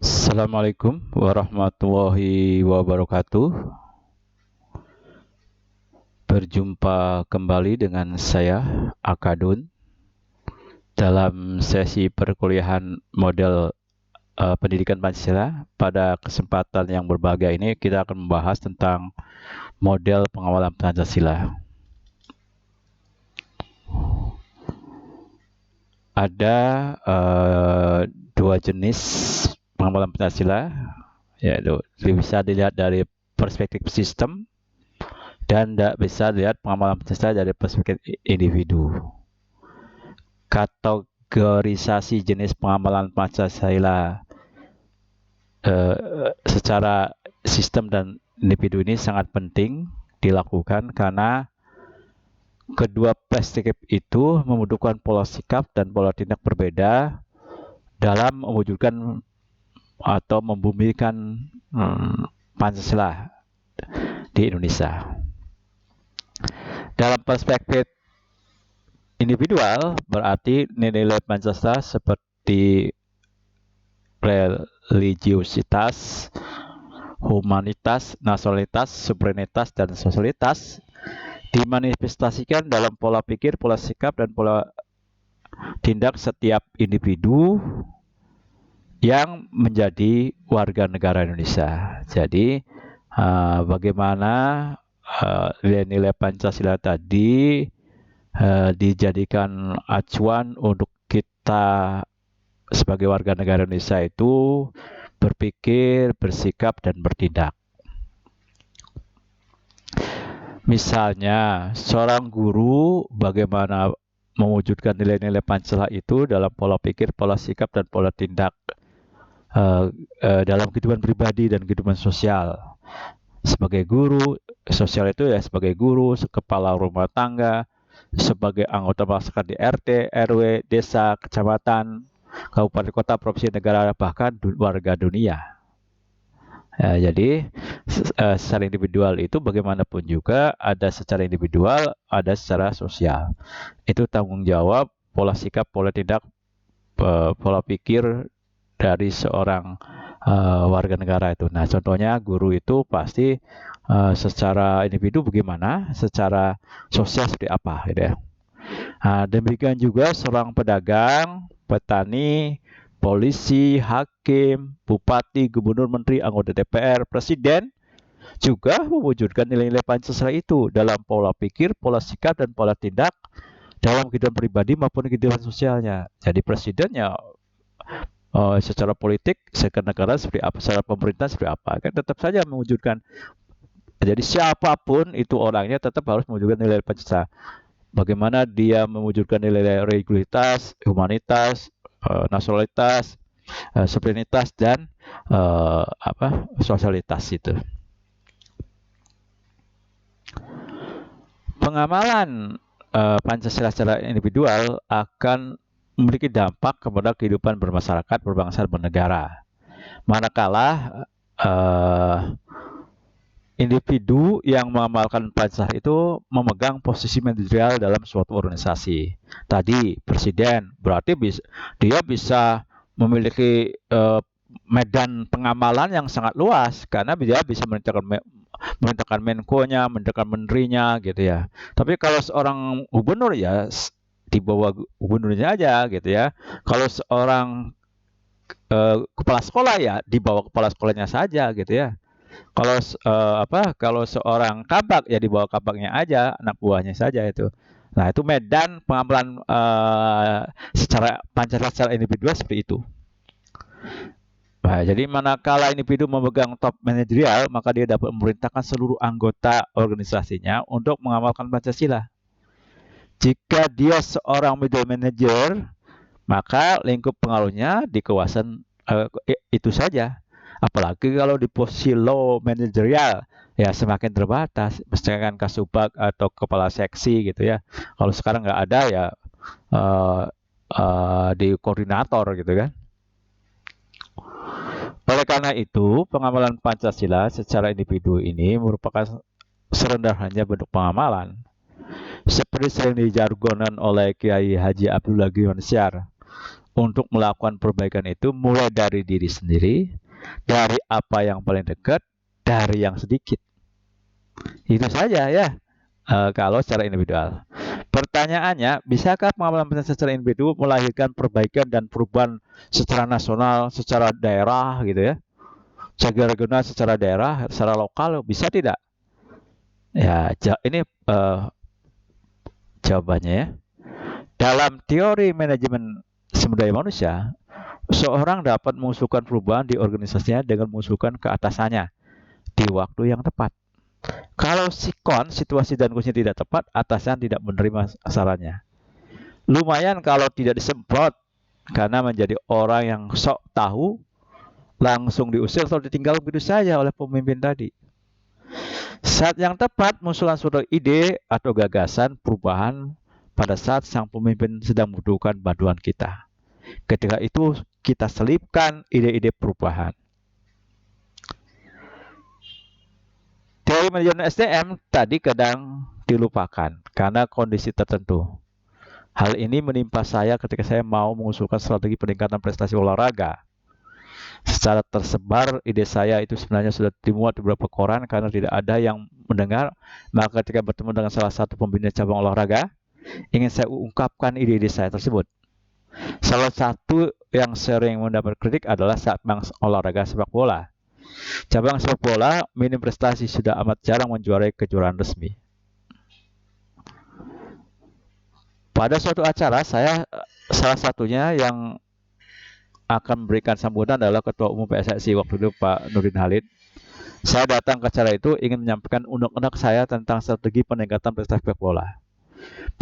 Assalamualaikum warahmatullahi wabarakatuh. Berjumpa kembali dengan saya, Akadun, dalam sesi perkuliahan model pendidikan Pancasila. Pada kesempatan yang berbahagia ini, kita akan membahas tentang model pengawalan Pancasila. Ada dua jenis pengawalan Pancasila, yaitu bisa dilihat dari perspektif sistem dan tidak bisa dilihat pengawalan Pancasila dari perspektif individu. Kategorisasi jenis pengamalan Pancasila secara sistem dan individu ini sangat penting dilakukan karena kedua perspektif itu membutuhkan pola sikap dan pola tindak berbeda dalam mewujudkan atau membumikan Pancasila di Indonesia. Dalam perspektif individual berarti nilai-nilai Pancasila seperti religiusitas, humanitas, nasionalitas, suverenitas, dan sosialitas dimanifestasikan dalam pola pikir, pola sikap, dan pola tindak setiap individu yang menjadi warga negara Indonesia. Jadi bagaimana nilai-nilai Pancasila tadi dijadikan acuan untuk kita sebagai warga negara Indonesia itu berpikir, bersikap, dan bertindak. Misalnya, seorang guru bagaimana mewujudkan nilai-nilai Pancasila itu dalam pola pikir, pola sikap, dan pola tindak dalam kehidupan pribadi dan kehidupan sosial. Sebagai guru, sosial itu ya sebagai guru, kepala rumah tangga, sebagai anggota masyarakat di RT, RW, desa, kecamatan, kabupaten, kota, provinsi, negara, bahkan warga dunia. Jadi secara individual itu bagaimanapun juga ada secara individual, ada secara sosial. Itu tanggung jawab, pola sikap, pola tindak, pola pikir dari seorang warga negara itu. Nah, contohnya guru itu pasti secara individu bagaimana, secara sosial seperti apa, gitu ya. Demikian juga seorang pedagang, petani, polisi, hakim, bupati, gubernur, menteri, anggota DPR, presiden juga mewujudkan nilai-nilai Pancasila itu dalam pola pikir, pola sikap, dan pola tindak dalam kehidupan pribadi maupun kehidupan sosialnya. Jadi presidennya secara politik, secara negara seperti apa, secara pemerintah seperti apa, kan tetap saja mewujudkan. Jadi siapapun itu orangnya tetap harus mewujudkan nilai Pancasila. Bagaimana dia mewujudkan nilai religiusitas, humanitas, nasionalitas, suverenitas, dan sosialitas itu. Pengamalan Pancasila secara individual akan memiliki dampak kepada kehidupan bermasyarakat, berbangsa, dan bernegara. Manakala individu yang mengamalkan Pancasila itu memegang posisi manajerial dalam suatu organisasi. Tadi presiden berarti dia bisa memiliki medan pengamalan yang sangat luas karena dia bisa merintahkan Menko-nya, merintahkan menterinya gitu ya. Tapi kalau seorang gubernur ya di bawah gubernurnya aja gitu ya. Kalau seorang kepala sekolah ya di bawah kepala sekolahnya saja gitu ya. Kalau seorang kabak ya di bawah kabaknya aja, anak buahnya saja itu. Nah, itu medan pengamalan secara Pancasila secara individual seperti itu. Nah, jadi manakala individu memegang top manajerial, maka dia dapat memerintahkan seluruh anggota organisasinya untuk mengamalkan Pancasila. Jika dia seorang middle manager, maka lingkup pengaruhnya di kawasan itu saja. Apalagi kalau di posisi low manajerial, ya semakin terbatas. Misalkan kasubag atau kepala seksi gitu ya. Kalau sekarang nggak ada ya di koordinator gitu kan. Oleh karena itu, pengamalan Pancasila secara individu ini merupakan serendah-rendahnya bentuk pengamalan. Seperti sering dijargonkan oleh Kiai Haji Abdullah Gimana Syar. untuk melakukan perbaikan itu mulai dari diri sendiri, dari apa yang paling dekat, dari yang sedikit. Itu saja ya. Kalau secara individual. Pertanyaannya, bisakah pengamalan pesan secara individu melahirkan perbaikan dan perubahan secara nasional, secara daerah gitu ya? Secara regional, secara daerah, secara lokal, bisa tidak? Ya, ini jawabannya ya. Dalam teori manajemen sumber daya manusia, seorang dapat mengusulkan perubahan di organisasinya dengan mengusulkan ke atasannya di waktu yang tepat. Kalau sikon, situasi dan kondisi tidak tepat, atasan tidak menerima sarannya. Lumayan kalau tidak disemprot karena menjadi orang yang sok tahu, langsung diusir atau ditinggal begitu saja oleh pemimpin tadi. Saat yang tepat, mengusulkan suatu ide atau gagasan perubahan pada saat sang pemimpin sedang membutuhkan bantuan kita. Ketika itu, kita selipkan ide-ide perubahan. Teori manajemen SDM tadi kadang dilupakan karena kondisi tertentu. Hal ini menimpa saya ketika saya mau mengusulkan strategi peningkatan prestasi olahraga. Secara tersebar, ide saya itu sebenarnya sudah dimuat di beberapa koran karena tidak ada yang mendengar. Maka ketika bertemu dengan salah satu pembina cabang olahraga, ingin saya ungkapkan ide-ide saya tersebut. Salah satu yang sering mendapat kritik adalah cabang olahraga sepak bola. Cabang sepak bola minim prestasi sudah amat jarang menjuarai kejuaraan resmi. Pada suatu acara, saya salah satunya yang akan memberikan sambutan adalah Ketua Umum PSSI waktu itu Pak Nurdin Halid. Saya datang ke acara itu ingin menyampaikan undang-undang saya tentang strategi peningkatan prestasi sepak bola.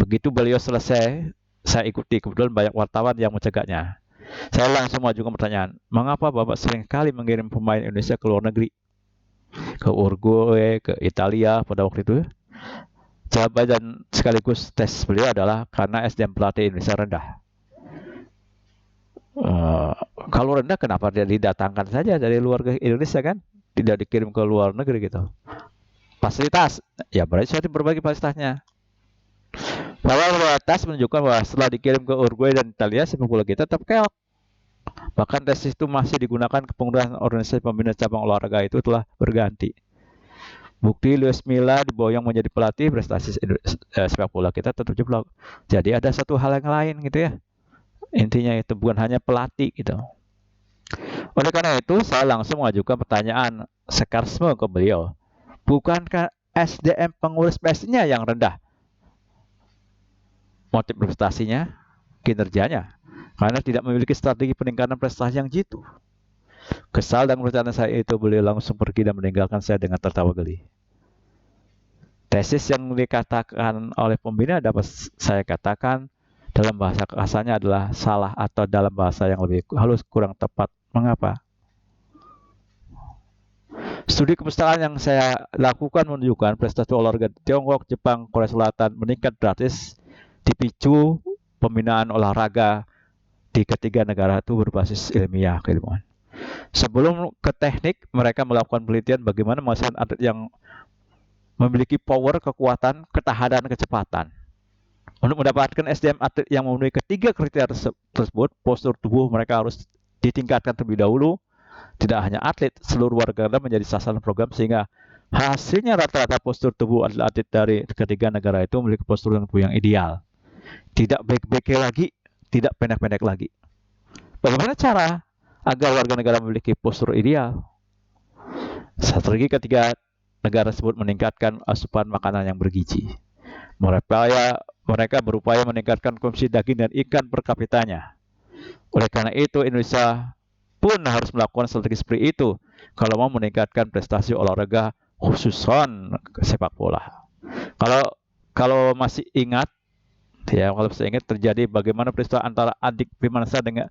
Begitu beliau selesai, saya ikuti, kebetulan banyak wartawan yang mencegahnya. Saya langsung mengajukan pertanyaan, mengapa Bapak sering kali mengirim pemain Indonesia ke luar negeri? Ke Uruguay, ke Italia pada waktu itu. Jawaban dan sekaligus tes beliau adalah karena SDM pelatih Indonesia rendah. Kalau rendah kenapa dia didatangkan saja dari luar ke Indonesia kan? Tidak dikirim ke luar negeri gitu. Fasilitas, ya berarti sudah berbagi fasilitasnya. Bahwa tes menunjukkan bahwa setelah dikirim ke Uruguay dan Italia, sepak bola kita tetap keok. Bahkan tes itu masih digunakan kepengurusan organisasi pembina cabang olahraga itu telah berganti. Bukti Luis Milla diboyong menjadi pelatih, prestasi sepak bola kita tetap jeblok. Jadi ada satu hal yang lain gitu ya. Intinya itu bukan hanya pelatih gitu. Oleh karena itu, saya langsung mengajukan pertanyaan sekarsme ke beliau. Bukankah SDM pengurus PSI-nya yang rendah? Motif prestasinya, kinerjanya, karena tidak memiliki strategi peningkatan prestasi yang jitu. Kesal dan pertanyaan saya itu, beliau langsung pergi dan meninggalkan saya dengan tertawa geli. Tesis yang dikatakan oleh pembina dapat saya katakan dalam bahasa kasarnya adalah salah atau dalam bahasa yang lebih halus kurang tepat. Mengapa? Studi kepesertaan yang saya lakukan menunjukkan prestasi olahraga Tiongkok, Jepang, Korea Selatan meningkat drastis dipicu pembinaan olahraga di ketiga negara itu berbasis ilmiah keilmuan. Sebelum ke teknik, mereka melakukan penelitian bagaimana menghasilkan atlet yang memiliki power, kekuatan, ketahanan, kecepatan. Untuk mendapatkan SDM atlet yang memenuhi ketiga kriteria tersebut, postur tubuh mereka harus ditingkatkan terlebih dahulu. Tidak hanya atlet, seluruh warga negara menjadi sasaran program sehingga hasilnya rata-rata postur tubuh atlet dari ketiga negara itu memiliki postur tubuh yang ideal. Tidak baik-baik lagi, tidak pendek-pendek lagi. Bagaimana cara agar warga negara memiliki postur ideal? Strategi ketiga negara tersebut meningkatkan asupan makanan yang bergizi. Mereka berupaya meningkatkan konsumsi daging dan ikan per kapitanya. Oleh karena itu, Indonesia pun harus melakukan strategi seperti itu kalau mau meningkatkan prestasi olahraga khususnya sepak bola. Kalau masih ingat ya, kalau saya ingat terjadi bagaimana peristiwa antara Adik Firmansyah dengan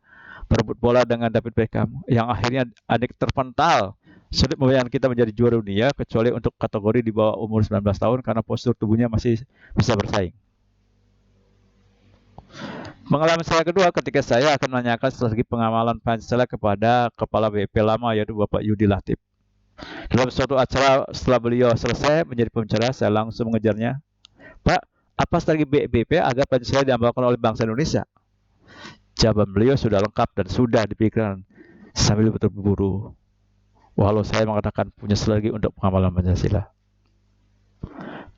berebut bola dengan David Beckham yang akhirnya Adik terpental. Sulit membayangkan kita menjadi juara dunia kecuali untuk kategori di bawah umur 19 tahun karena postur tubuhnya masih bisa bersaing. Pengalaman saya kedua ketika saya akan menanyakan strategi pengamalan Pancasila kepada Kepala BP lama yaitu Bapak Yudi Latif. Dalam suatu acara setelah beliau selesai menjadi pembicara, saya langsung mengejarnya. Pak, apa strategi BP agar Pancasila diamalkan oleh bangsa Indonesia? jawaban beliau sudah lengkap dan sudah dipikirkan sambil berburu. Walau saya mengatakan punya strategi untuk pengamalan Pancasila.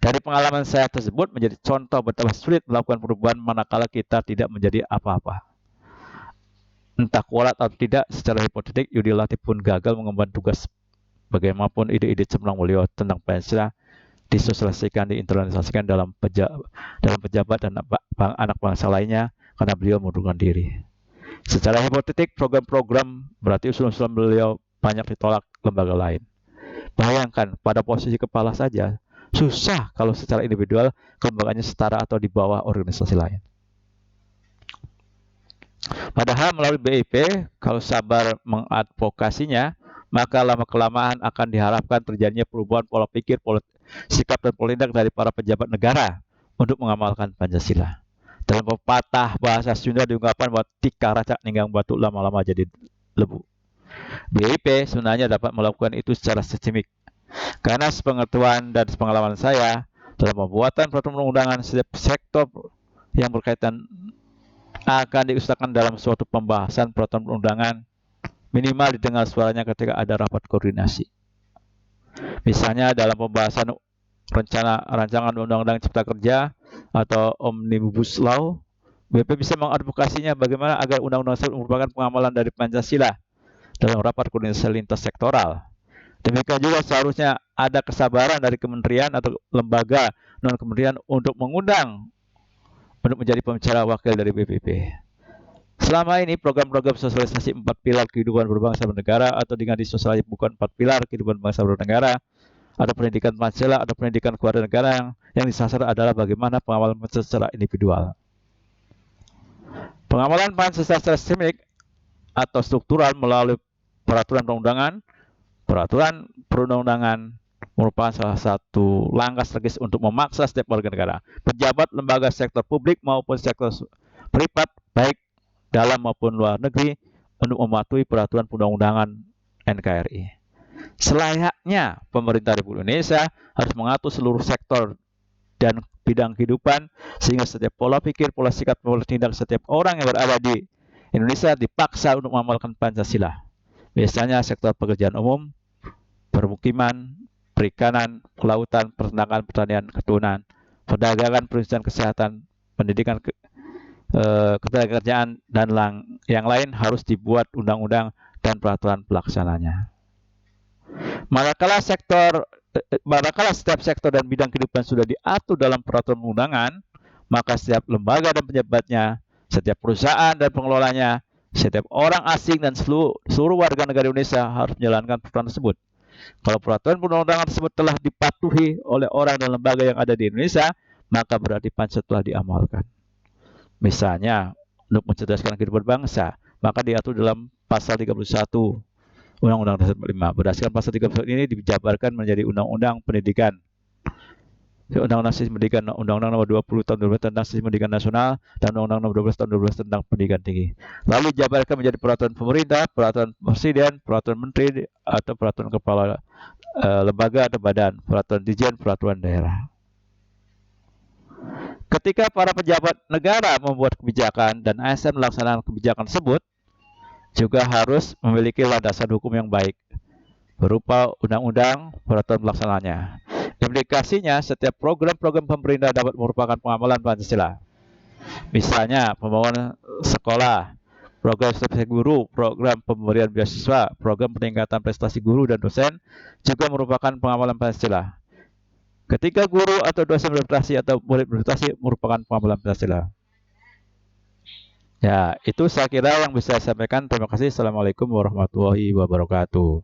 Dari pengalaman saya tersebut menjadi contoh betapa sulit melakukan perubahan manakala kita tidak menjadi apa-apa. Entah kuat atau tidak, secara hipotetik Yudi Latif pun gagal mengemban tugas bagaimanapun ide-ide cemerlang beliau tentang Pancasila disosialisasikan, diinternalisasikan dalam pejabat dan anak bangsa lainnya karena beliau mengundurkan diri. Secara hipotetik, program-program berarti usulan-usulan beliau banyak ditolak lembaga lain. Bayangkan, pada posisi kepala saja, susah kalau secara individual kelembagaannya setara atau di bawah organisasi lain. Padahal melalui BIP, kalau sabar mengadvokasinya, maka lama-kelamaan akan diharapkan terjadinya perubahan pola pikir, sikap dan pola tindak dari para pejabat negara untuk mengamalkan Pancasila. Dalam pepatah bahasa Sunda diungkapkan bahwa tika racak ninggang batu lama-lama jadi lebu. BIP sebenarnya dapat melakukan itu secara sistemik. Karena sepengetahuan dan sepengalaman saya, dalam pembuatan peraturan perundang-undangan setiap sektor yang berkaitan akan diusahakan dalam suatu pembahasan peraturan perundangan minimal didengar suaranya ketika ada rapat koordinasi. Misalnya dalam pembahasan rancangan undang-undang cipta kerja atau omnibus law, BP bisa mengadvokasinya bagaimana agar undang-undang tersebut merupakan pengamalan dari Pancasila dalam rapat koordinasi lintas sektoral. Demikian juga seharusnya ada kesabaran dari kementerian atau lembaga non-kementerian untuk mengundang untuk menjadi pembicara wakil dari BPP. Selama ini program-program sosialisasi 4 pilar kehidupan berbangsa dan bernegara atau dengan disosialisasi bukan 4 pilar kehidupan bangsa dan bernegara atau pendidikan Pancasila atau pendidikan keluarga negara yang disasar adalah bagaimana pengamalan Pancasila secara individual. Pengamalan Pancasila secara sistemik atau struktural melalui peraturan perundangan, peraturan perundang-undangan merupakan salah satu langkah strategis untuk memaksa setiap warga negara, pejabat, lembaga sektor publik maupun sektor privat, baik dalam maupun luar negeri, untuk mematuhi peraturan perundang-undangan NKRI. Selayaknya pemerintah Republik Indonesia harus mengatur seluruh sektor dan bidang kehidupan sehingga setiap pola pikir, pola sikap, pola tindak setiap orang yang berada di Indonesia dipaksa untuk mengamalkan Pancasila. Biasanya sektor pekerjaan umum, permukiman, perikanan, kelautan, peternakan, pertanian, keturunan, perdagangan, perindustrian, kesehatan, pendidikan, ketenagakerjaan dan yang lain harus dibuat undang-undang dan peraturan pelaksananya. Manakala setiap sektor dan bidang kehidupan sudah diatur dalam peraturan undangan, maka setiap lembaga dan pejabatnya, setiap perusahaan dan pengelolanya, setiap orang asing dan seluruh warga negara Indonesia harus menjalankan peraturan tersebut. Kalau peraturan perundang-undangan tersebut telah dipatuhi oleh orang dan lembaga yang ada di Indonesia, maka berarti Pancasila telah diamalkan. Misalnya, untuk mencerdaskan kehidupan bangsa, maka diatur dalam pasal 31 Undang-Undang Dasar 45. Berdasarkan pasal 31 ini dijabarkan menjadi Undang-Undang Pendidikan. Undang-Undang Sistem Pendidikan, Undang-Undang Nomor 20 Tahun 2012 tentang Sistem Pendidikan Nasional, dan Undang-Undang Nomor 12 Tahun 2012 tentang Pendidikan Tinggi. Lalu dijabarkan menjadi peraturan pemerintah, peraturan presiden, peraturan menteri, atau peraturan kepala lembaga atau badan, peraturan dirjen, peraturan daerah. Ketika para pejabat negara membuat kebijakan dan ASN melaksanakan kebijakan tersebut, juga harus memiliki landasan hukum yang baik, berupa undang-undang, peraturan pelaksananya. Implikasinya, setiap program-program pemerintah dapat merupakan pengamalan Pancasila. Misalnya, pembangunan sekolah, program stipendie guru, program pemberian beasiswa, program peningkatan prestasi guru dan dosen juga merupakan pengamalan Pancasila. Ketika guru atau dosen berprestasi atau murid berprestasi merupakan pengamalan Pancasila. Ya, itu saya kira yang bisa saya sampaikan. Terima kasih. Assalamualaikum warahmatullahi wabarakatuh.